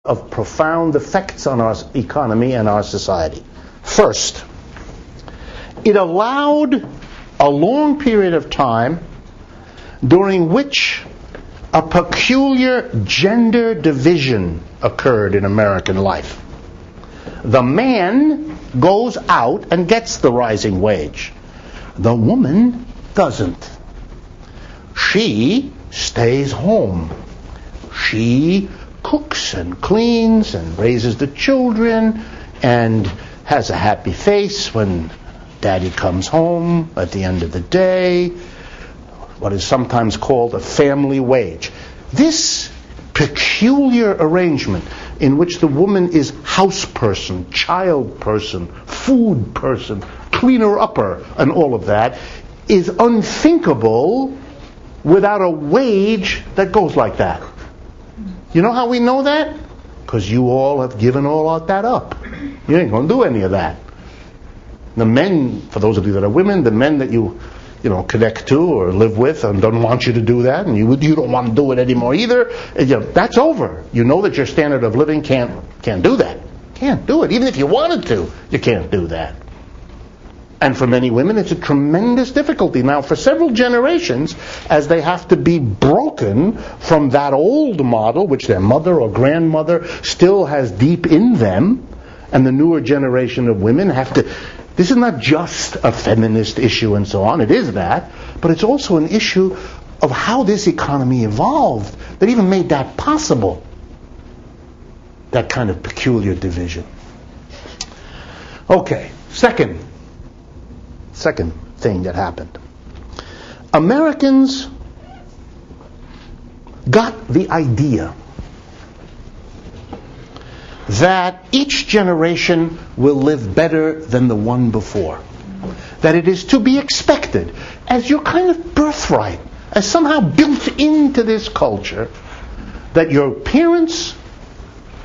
of profound effects on our economy and our society. First, it allowed a long period of time during which a peculiar gender division occurred in American life. The man goes out and gets the rising wage. The woman doesn't. She stays home. She cooks and cleans and raises the children and has a happy face when daddy comes home at the end of the day. What is sometimes called a family wage. This peculiar arrangement in which the woman is house person, child person, food person, cleaner-upper, and all of that is unthinkable without a wage that goes like that. You know how we know that? Because you all have given all of that up. You ain't going to do any of that. The men, for those of you that are women, the men that you connect to or live with and don't want you to do that, and you don't want to do it anymore either, that's over. You know that your standard of living can't do that. Can't do it. Even if you wanted to, you can't do that. And for many women, it's a tremendous difficulty. Now, for several generations, as they have to be broken from that old model, which their mother or grandmother still has deep in them, and the newer generation of women have to... This is not just a feminist issue and so on. It is that. But it's also an issue of how this economy evolved that even made that possible. That kind of peculiar division. Okay, second thing that happened. Americans got the idea that each generation will live better than the one before. That it is to be expected as your kind of birthright, as somehow built into this culture, that your parents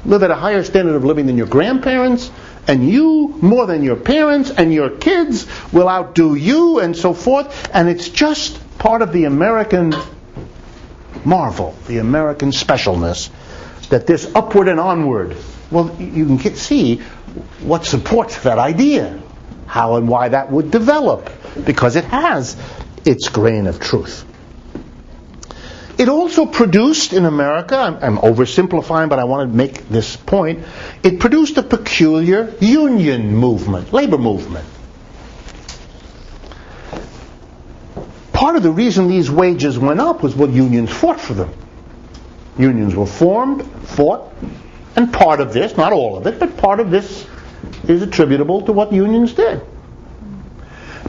live at a higher standard of living than your grandparents, and you more than your parents, and your kids will outdo you, and so forth. And it's just part of the American marvel, the American specialness, that this upward and onward. Well, you can see what supports that idea, how and why that would develop, because it has its grain of truth. It also produced in America, I'm oversimplifying, but I want to make this point, it produced a peculiar union movement, labor movement. Part of the reason these wages went up was what unions fought for them. Unions were formed, fought, and part of this, not all of it, but part of this is attributable to what unions did.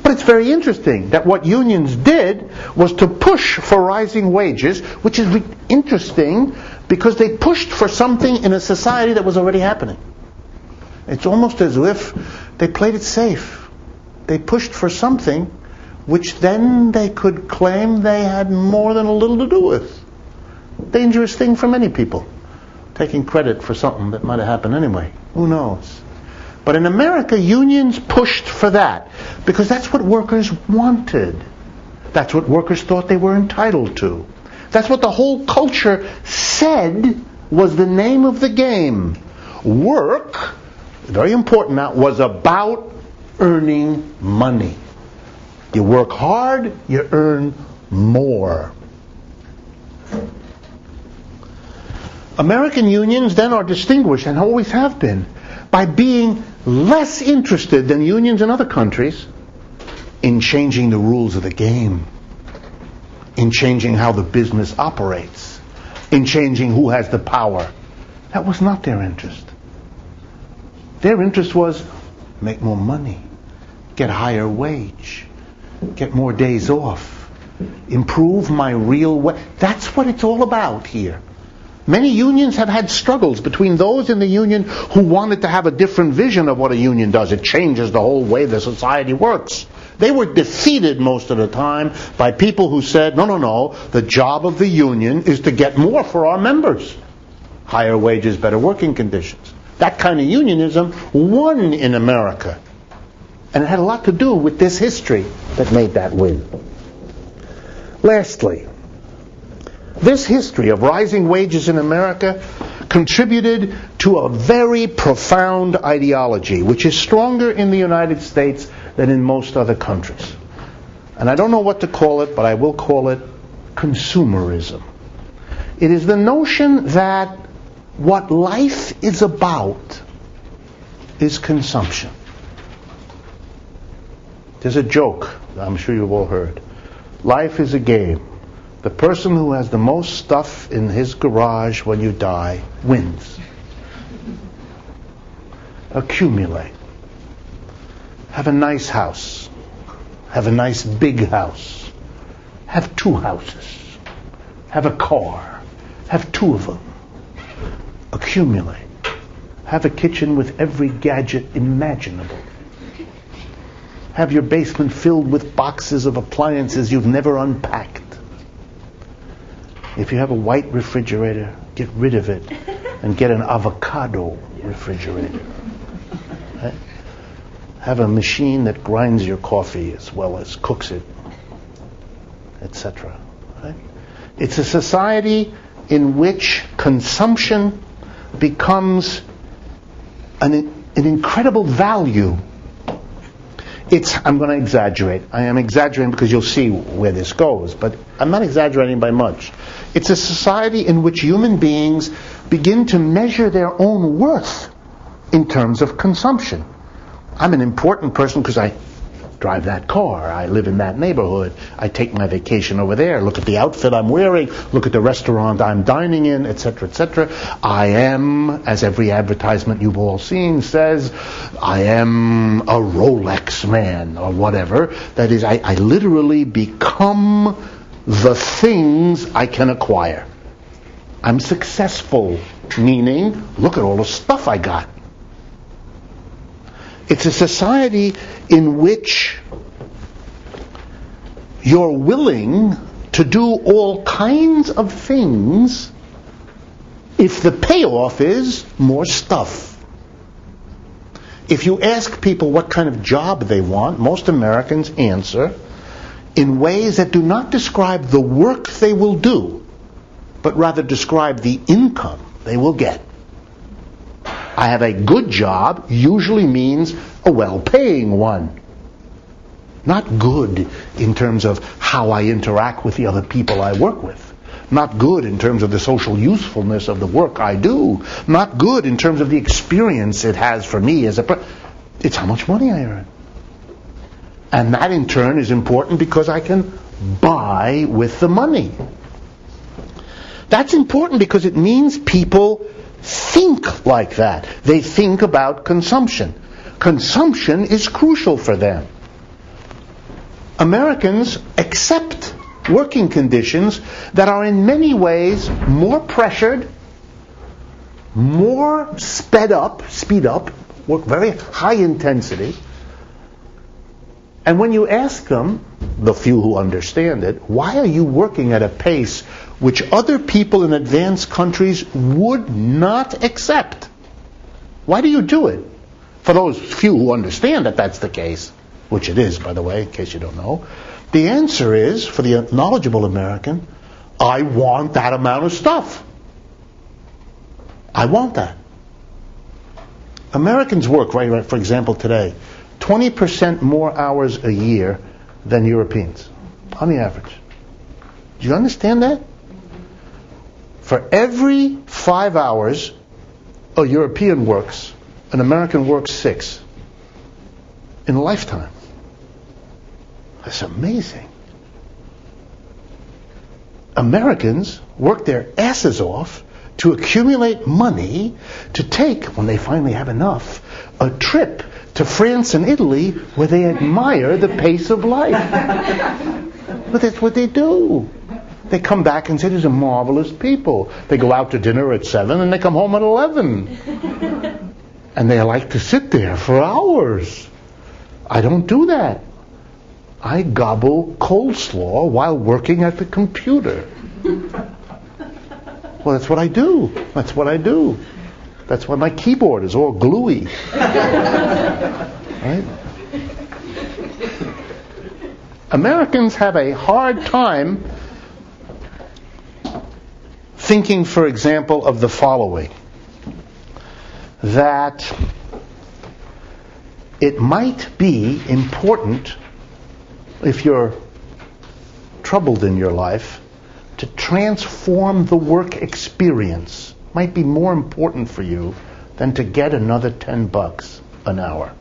But it's very interesting that what unions did was to push for rising wages, which is interesting because they pushed for something in a society that was already happening. It's almost as if they played it safe. They pushed for something which then they could claim they had more than a little to do with. Dangerous thing for many people. Taking credit for something that might have happened anyway. Who knows? But in America, unions pushed for that because that's what workers wanted. That's what workers thought they were entitled to. That's what the whole culture said was the name of the game. Work, very important now, was about earning money. You work hard, you earn more. American unions then are distinguished, and always have been, by being less interested than unions in other countries in changing the rules of the game, in changing how the business operates, in changing who has the power. That was not their interest. Their interest was make more money, get higher wage, get more days off, improve my real way. That's what it's all about here. Many unions have had struggles between those in the union who wanted to have a different vision of what a union does. It changes the whole way the society works. They were defeated most of the time by people who said, no, the job of the union is to get more for our members. Higher wages, better working conditions. That kind of unionism won in America. And it had a lot to do with this history that made that win. Lastly, this history of rising wages in America contributed to a very profound ideology, which is stronger in the United States than in most other countries. And I don't know what to call it, but I will call it consumerism. It is the notion that what life is about is consumption. There's a joke I'm sure you've all heard. Life is a game. The person who has the most stuff in his garage when you die wins. Accumulate. Have a nice house. Have a nice big house. Have 2 houses. Have a car. Have 2 of them. Accumulate. Have a kitchen with every gadget imaginable. Have your basement filled with boxes of appliances you've never unpacked. If you have a white refrigerator, get rid of it and get an avocado refrigerator. Right? Have a machine that grinds your coffee as well as cooks it, etc. Right? It's a society in which consumption becomes an incredible value. I'm going to exaggerate. I am exaggerating because you'll see where this goes, but I'm not exaggerating by much. It's a society in which human beings begin to measure their own worth in terms of consumption. I'm an important person because I drive that car, I live in that neighborhood, I take my vacation over there, look at the outfit I'm wearing, look at the restaurant I'm dining in, etc., etc. I am, as every advertisement you've all seen says, I am a Rolex man, or whatever. That is, I literally become the things I can acquire. I'm successful, meaning, look at all the stuff I got. It's a society in which you're willing to do all kinds of things if the payoff is more stuff. If you ask people what kind of job they want, most Americans answer in ways that do not describe the work they will do, but rather describe the income they will get. I have a good job usually means a well-paying one. Not good in terms of how I interact with the other people I work with. Not good in terms of the social usefulness of the work I do. Not good in terms of the experience it has for me as a person. It's how much money I earn. And that in turn is important because I can buy with the money. That's important because it means people think like that. They think about consumption. Consumption is crucial for them. Americans accept working conditions that are in many ways more pressured, more speed up, work very high intensity. And when you ask them, the few who understand it, why are you working at a pace which other people in advanced countries would not accept? Why do you do it? For those few who understand that that's the case, which it is, by the way, in case you don't know, the answer is, for the knowledgeable American, I want that amount of stuff. I want that. Americans work, right, for example, today, 20% more hours a year than Europeans, on the average. Do you understand that? For every 5 hours a European works, an American works 6 in a lifetime. That's amazing. Americans work their asses off to accumulate money to take, when they finally have enough, a trip to France and Italy where they admire the pace of life. But that's what they do. They come back and say, these are marvelous people. They go out to dinner at 7 and they come home at 11. And they like to sit there for hours. I don't do that. I gobble coleslaw while working at the computer. Well, that's what I do. That's what I do. That's why my keyboard is all gluey. Right? Americans have a hard time thinking, for example, of the following. that it might be important, if you're troubled in your life, to transform the work experience. Might be more important for you than to get another $10 an hour.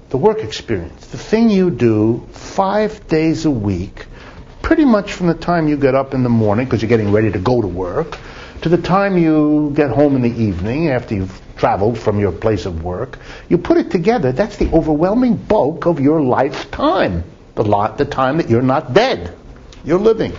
The work experience, the thing you do 5 days a week, pretty much from the time you get up in the morning, because you're getting ready to go to work, to the time you get home in the evening after you've traveled from your place of work. You put it together, that's the overwhelming bulk of your lifetime. The time that you're not dead. You're living.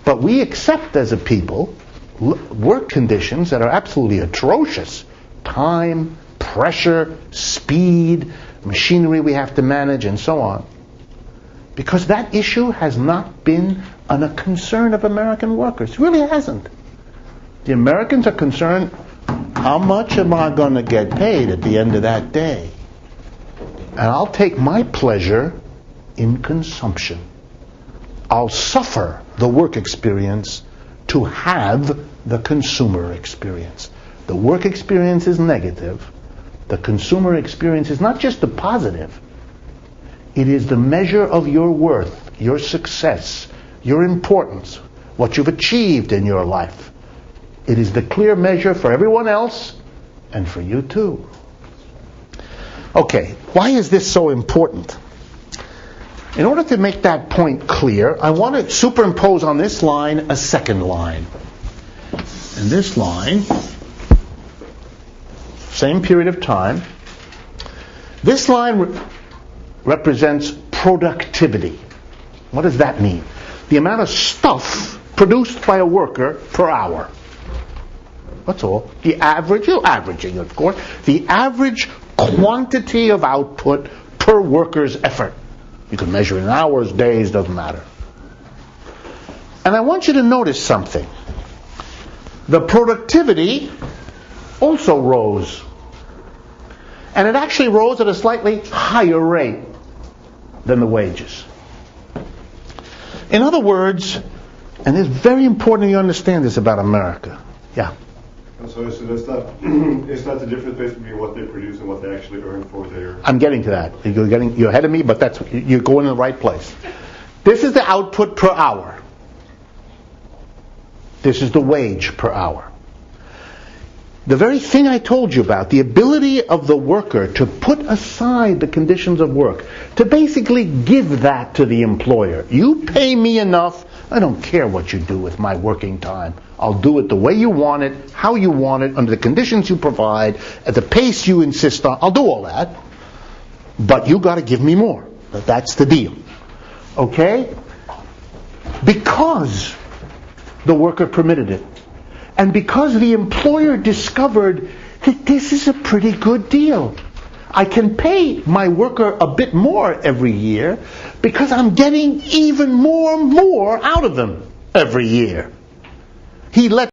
But we accept as a people work conditions that are absolutely atrocious. Time, pressure, speed, machinery we have to manage, and so on. Because that issue has not been a concern of American workers. It really hasn't. The Americans are concerned, how much am I going to get paid at the end of that day? And I'll take my pleasure in consumption. I'll suffer the work experience to have the consumer experience. The work experience is negative. The consumer experience is not just the positive. It is the measure of your worth, your success, your importance, what you've achieved in your life. It is the clear measure for everyone else and for you too. Okay, why is this so important? In order to make that point clear, I want to superimpose on this line a second line. And this line, same period of time, this line represents productivity. What does that mean? The amount of stuff produced by a worker per hour. That's all. The average, you're averaging, of course, the average quantity of output per worker's effort. You can measure in hours, days, doesn't matter. And I want you to notice something. The productivity also rose. And it actually rose at a slightly higher rate than the wages. In other words, and it's very important you understand this about America. Yeah. So that's not, it's not the difference between what they produce and what they actually earn for their... I'm getting to that. You're ahead of me, but you're going in the right place. This is the output per hour. This is the wage per hour. The very thing I told you about, the ability of the worker to put aside the conditions of work, to basically give that to the employer. You pay me enough, I don't care what you do with my working time. I'll do it the way you want it, how you want it, under the conditions you provide, at the pace you insist on. I'll do all that. But you got to give me more. That's the deal. Okay? Because the worker permitted it. And because the employer discovered that this is a pretty good deal. I can pay my worker a bit more every year because I'm getting even more out of them every year. He let